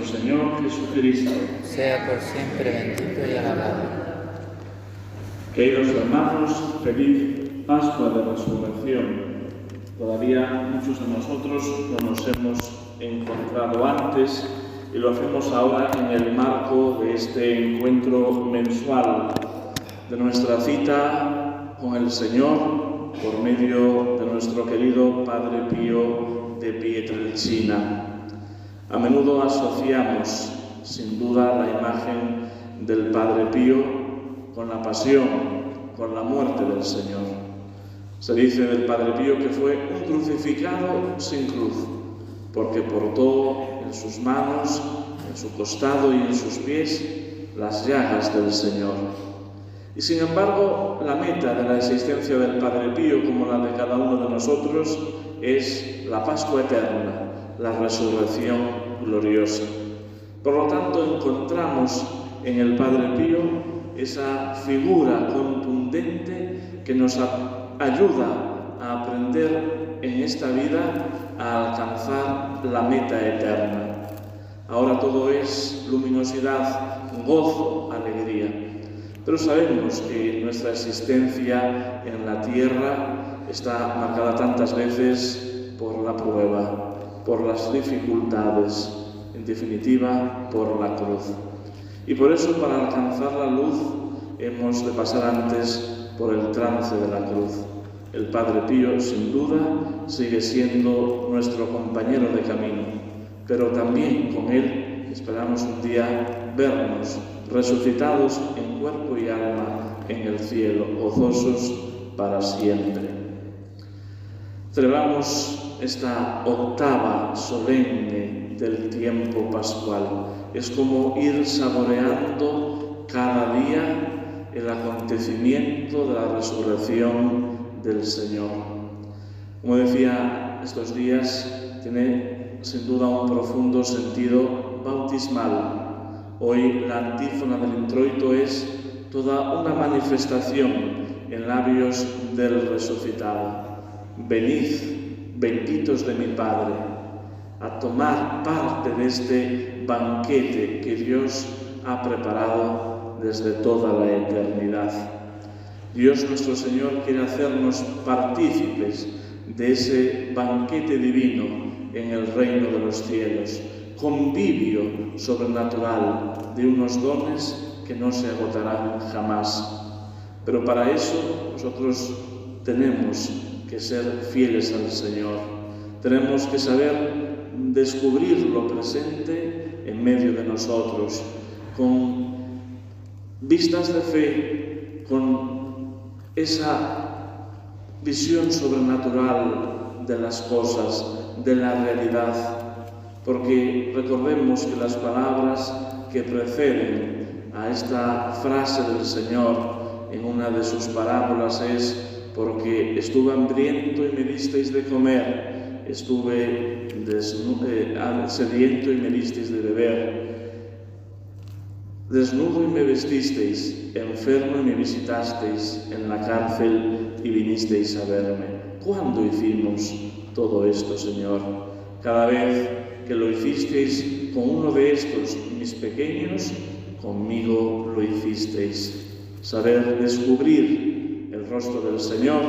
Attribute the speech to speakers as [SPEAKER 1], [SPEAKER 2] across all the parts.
[SPEAKER 1] Señor Jesucristo.
[SPEAKER 2] Sea por siempre bendito y alabado.
[SPEAKER 1] Queridos hermanos, feliz Pascua de Resurrección. Todavía muchos de nosotros no nos hemos encontrado antes y lo hacemos ahora en el marco de este encuentro mensual, de nuestra cita con el Señor por medio de nuestro querido Padre Pío de Pietrelcina. A menudo asociamos, sin duda, la imagen del Padre Pío con la pasión, con la muerte del Señor. Se dice del Padre Pío que fue un crucificado sin cruz, porque portó en sus manos, en su costado y en sus pies las llagas del Señor. Y sin embargo, la meta de la existencia del Padre Pío, como la de cada uno de nosotros, es la Pascua eterna, la resurrección gloriosa. Por lo tanto, encontramos en el Padre Pío esa figura contundente que nos ayuda a aprender en esta vida a alcanzar la meta eterna. Ahora todo es luminosidad, gozo, alegría. Pero sabemos que nuestra existencia en la tierra está marcada tantas veces por la prueba, por las dificultades, en definitiva, por la cruz. Y por eso, para alcanzar la luz, hemos de pasar antes por el trance de la cruz. El Padre Pío, sin duda, sigue siendo nuestro compañero de camino, pero también con él esperamos un día vernos resucitados en cuerpo y alma en el cielo, gozosos para siempre. Celebramos esta octava solemne del tiempo pascual. Es como ir saboreando cada día el acontecimiento de la resurrección del Señor. Como decía, estos días tiene sin duda un profundo sentido bautismal. Hoy la antífona del introito es toda una manifestación en labios del resucitado. Venid, benditos de mi Padre, a tomar parte de este banquete que Dios ha preparado desde toda la eternidad. Dios nuestro Señor quiere hacernos partícipes de ese banquete divino en el reino de los cielos, convivio sobrenatural de unos dones que no se agotarán jamás. Pero para eso nosotros tenemos que ser fieles al Señor. Tenemos que saber descubrir lo presente en medio de nosotros, con vistas de fe, con esa visión sobrenatural de las cosas, de la realidad. Porque recordemos que las palabras que preceden a esta frase del Señor en una de sus parábolas es: porque estuve hambriento y me disteis de comer, estuve sediento y me disteis de beber, desnudo y me vestisteis, enfermo y me visitasteis, en la cárcel y vinisteis a verme. ¿Cuándo hicimos todo esto, Señor? Cada vez que lo hicisteis con uno de estos, mis pequeños, conmigo lo hicisteis. Saber descubrir el rostro del Señor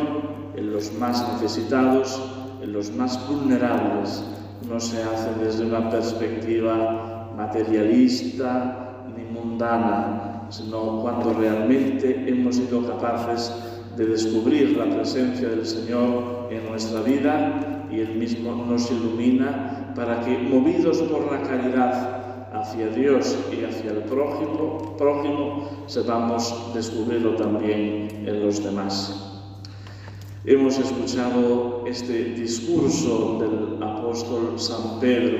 [SPEAKER 1] en los más necesitados, en los más vulnerables, no se hace desde una perspectiva materialista ni mundana, sino cuando realmente hemos sido capaces de descubrir la presencia del Señor en nuestra vida y Él mismo nos ilumina para que, movidos por la caridad hacia Dios y hacia el prójimo, sepamos descubrirlo también en los demás. Hemos escuchado este discurso del apóstol San Pedro,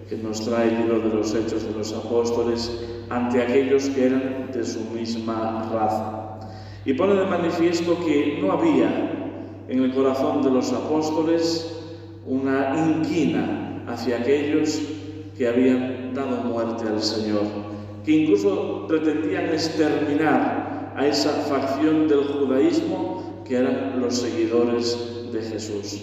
[SPEAKER 1] que nos trae el libro de los Hechos de los Apóstoles, ante aquellos que eran de su misma raza. Y pone de manifiesto que no había en el corazón de los apóstoles una inquina hacia aquellos que habían dado muerte al Señor, que incluso pretendían exterminar a esa facción del judaísmo que eran los seguidores de Jesús.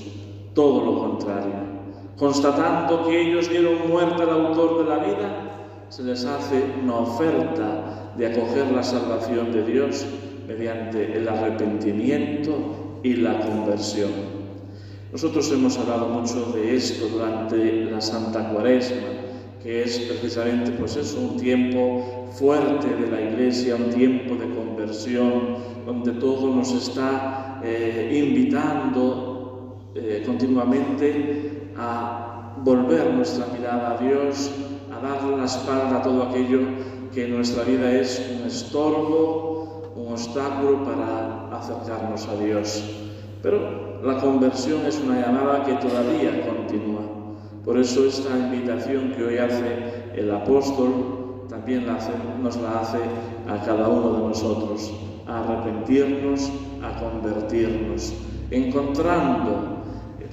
[SPEAKER 1] Todo lo contrario. constatando que ellos dieron muerte al autor de la vida, se les hace una oferta de acoger la salvación de Dios mediante el arrepentimiento y la conversión. Nosotros hemos hablado mucho de esto durante la Santa Cuaresma, que es precisamente un tiempo fuerte de la Iglesia, un tiempo de conversión, donde todo nos está invitando continuamente a volver nuestra mirada a Dios, a darle la espalda a todo aquello que en nuestra vida es un estorbo, un obstáculo para acercarnos a Dios. Pero la conversión es una llamada que todavía continúa. Por eso esta invitación que hoy hace el apóstol también nos la hace a cada uno de nosotros, a arrepentirnos, a convertirnos, encontrando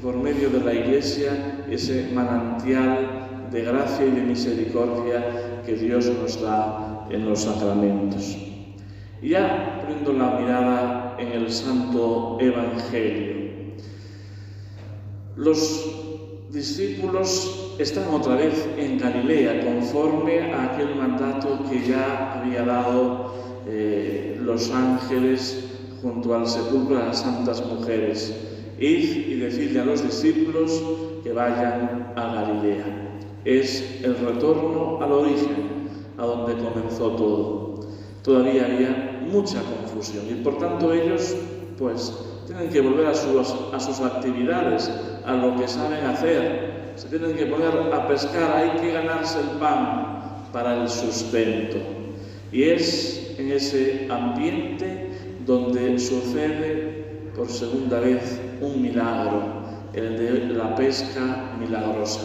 [SPEAKER 1] por medio de la Iglesia ese manantial de gracia y de misericordia que Dios nos da en los sacramentos. Y ya poniendo la mirada en el Santo Evangelio, los discípulos están otra vez en Galilea, conforme a aquel mandato que ya había dado los ángeles junto al sepulcro de las santas mujeres. Id y decidle a los discípulos que vayan a Galilea. Es el retorno al origen, a donde comenzó todo. Todavía había mucha confusión y por tanto ellos tienen que volver a sus actividades, a lo que saben hacer. Se tienen que poner a pescar, hay que ganarse el pan para el sustento. Y es en ese ambiente donde sucede por segunda vez un milagro, el de la pesca milagrosa.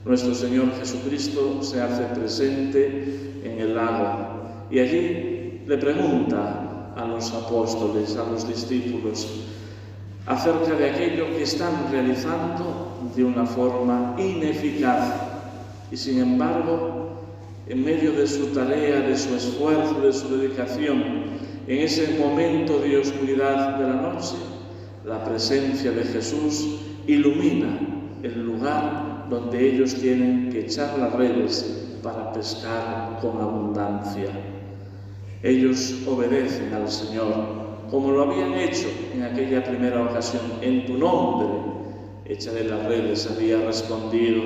[SPEAKER 1] Nuestro Señor Jesucristo se hace presente en el lago y allí le pregunta a los apóstoles, a los discípulos, acerca de aquello que están realizando de una forma ineficaz. Y sin embargo, en medio de su tarea, de su esfuerzo, de su dedicación, en ese momento de oscuridad de la noche, la presencia de Jesús ilumina el lugar donde ellos tienen que echar las redes para pescar con abundancia. Ellos obedecen al Señor, como lo habían hecho en aquella primera ocasión. En tu nombre echaré las redes, había respondido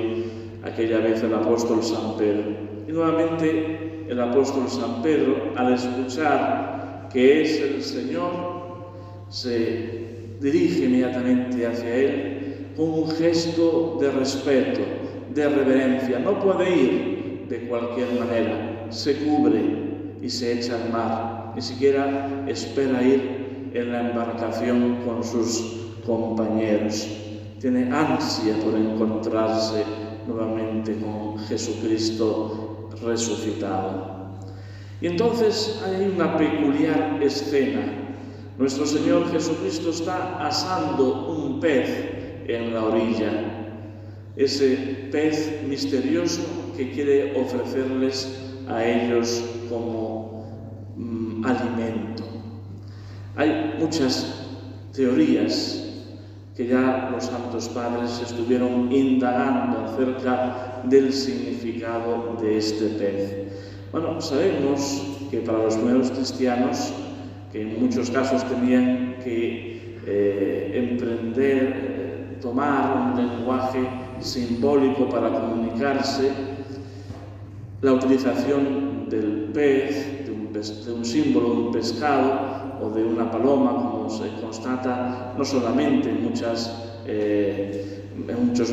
[SPEAKER 1] aquella vez el apóstol San Pedro. Y nuevamente el apóstol San Pedro, al escuchar que es el Señor, se dirige inmediatamente hacia él con un gesto de respeto, de reverencia. No puede ir de cualquier manera, se cubre y se echa al mar. Ni siquiera espera ir en la embarcación con sus compañeros. Tiene ansia por encontrarse nuevamente con Jesucristo resucitado. Y entonces hay una peculiar escena. Nuestro Señor Jesucristo está asando un pez en la orilla. Ese pez misterioso que quiere ofrecerles a ellos como alimento. Hay muchas teorías que ya los santos padres estuvieron indagando acerca del significado de este pez. Bueno, sabemos que para los primeros cristianos, que en muchos casos tenían que tomar un lenguaje simbólico para comunicarse, la utilización del pez, de un símbolo, de un pescado o de una paloma, como se constata no solamente en muchos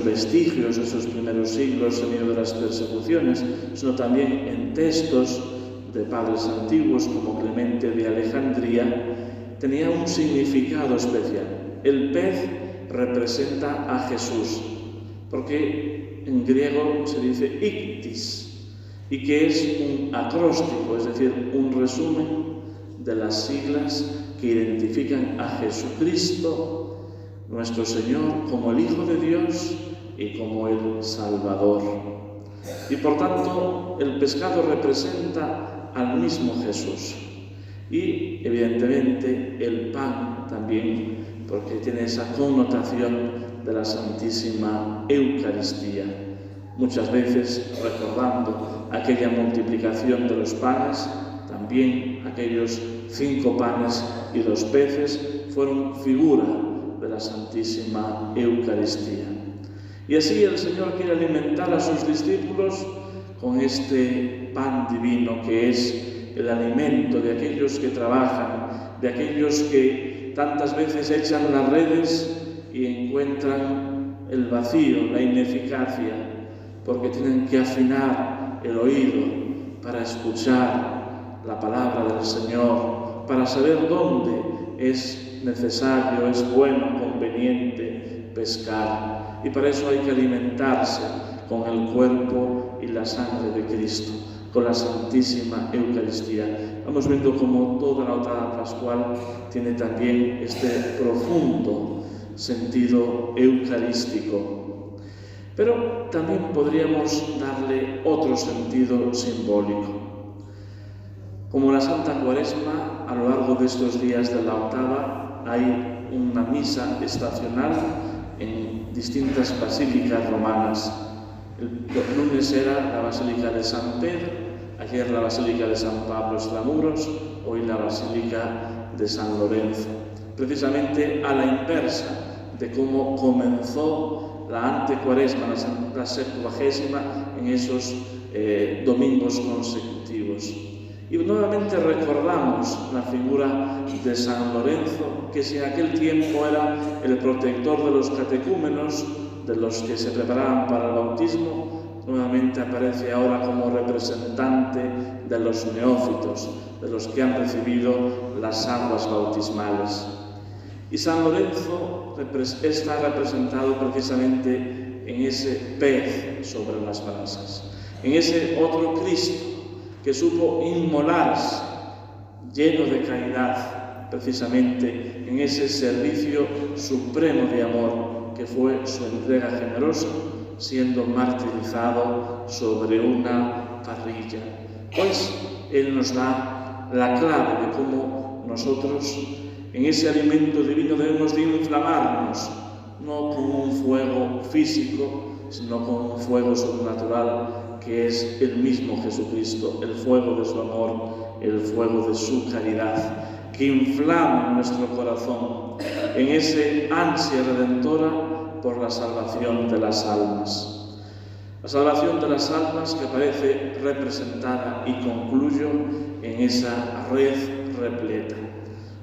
[SPEAKER 1] vestigios de esos primeros siglos en medio de las persecuciones, sino también en textos de padres antiguos como Clemente de Alejandría, tenía un significado especial. El pez representa a Jesús, porque en griego se dice ictis, y que es un acróstico, es decir, un resumen de las siglas que identifican a Jesucristo, nuestro Señor, como el Hijo de Dios y como el Salvador. Y por tanto, el pescado representa al mismo Jesús. Y evidentemente el pan también, porque tiene esa connotación de la Santísima Eucaristía. Muchas veces recordando aquella multiplicación de los panes, también aquellos 5 panes y 2 peces fueron figura de la Santísima Eucaristía. Y así el Señor quiere alimentar a sus discípulos con este pan divino que es el alimento de aquellos que trabajan, de aquellos que tantas veces echan las redes y encuentran el vacío, la ineficacia, porque tienen que afinar el oído para escuchar la palabra del Señor, para saber dónde es necesario, es bueno, conveniente pescar. Y para eso hay que alimentarse con el cuerpo y la sangre de Cristo, con la Santísima Eucaristía. Vamos viendo cómo toda la octava pascual tiene también este profundo sentido eucarístico. Pero también podríamos darle otro sentido simbólico. Como la Santa Cuaresma, a lo largo de estos días de la octava hay una misa estacional en distintas basílicas romanas. El lunes era la Basílica de San Pedro, ayer la Basílica de San Pablo Extramuros, hoy la Basílica de San Lorenzo. Precisamente a la inversa de cómo comenzó la antecuaresma, la 70ª, en esos domingos consecutivos. Y nuevamente recordamos la figura de San Lorenzo, que si en aquel tiempo era el protector de los catecúmenos, de los que se preparaban para el bautismo, nuevamente aparece ahora como representante de los neófitos, de los que han recibido las aguas bautismales. Y San Lorenzo está representado precisamente en ese pez sobre las brasas, en ese otro Cristo que supo inmolarse, lleno de caridad, precisamente en ese servicio supremo de amor que fue su entrega generosa, siendo martirizado sobre una parrilla. Pues Él nos da la clave de cómo nosotros en ese alimento divino debemos de inflamarnos, no con un fuego físico, sino con un fuego sobrenatural que es el mismo Jesucristo, el fuego de su amor, el fuego de su caridad, que inflama nuestro corazón en ese ansia redentora por la salvación de las almas. La salvación de las almas que aparece representada, y concluyo, en esa red repleta.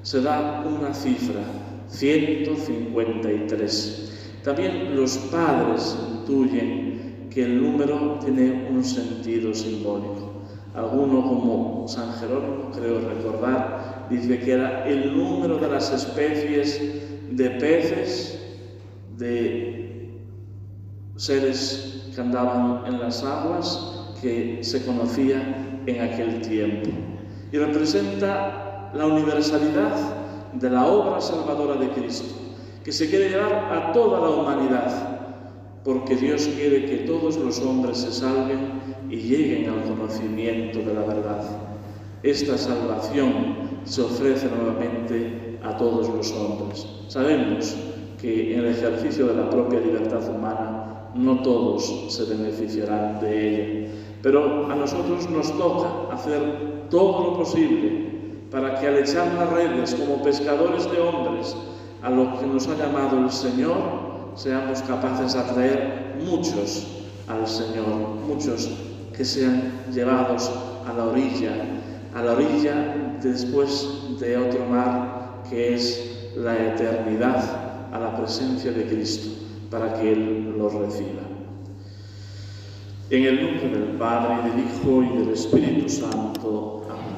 [SPEAKER 1] Se da una cifra, 153. También los padres intuyen que el número tiene un sentido simbólico. Alguno, como San Jerónimo, creo recordar, dice que era el número de las especies de peces, de seres que andaban en las aguas, que se conocía en aquel tiempo. Y representa la universalidad de la obra salvadora de Cristo, que se quiere llevar a toda la humanidad, porque Dios quiere que todos los hombres se salven y lleguen al conocimiento de la verdad. Esta salvación se ofrece nuevamente a todos los hombres. Sabemos que en el ejercicio de la propia libertad humana no todos se beneficiarán de ella, pero a nosotros nos toca hacer todo lo posible para que al echar las redes como pescadores de hombres a lo que nos ha llamado el Señor, seamos capaces de atraer muchos al Señor, muchos que sean llevados a la orilla después de otro mar que es la eternidad, a la presencia de Cristo, para que Él los reciba. En el nombre del Padre, y del Hijo, y del Espíritu Santo. Amén.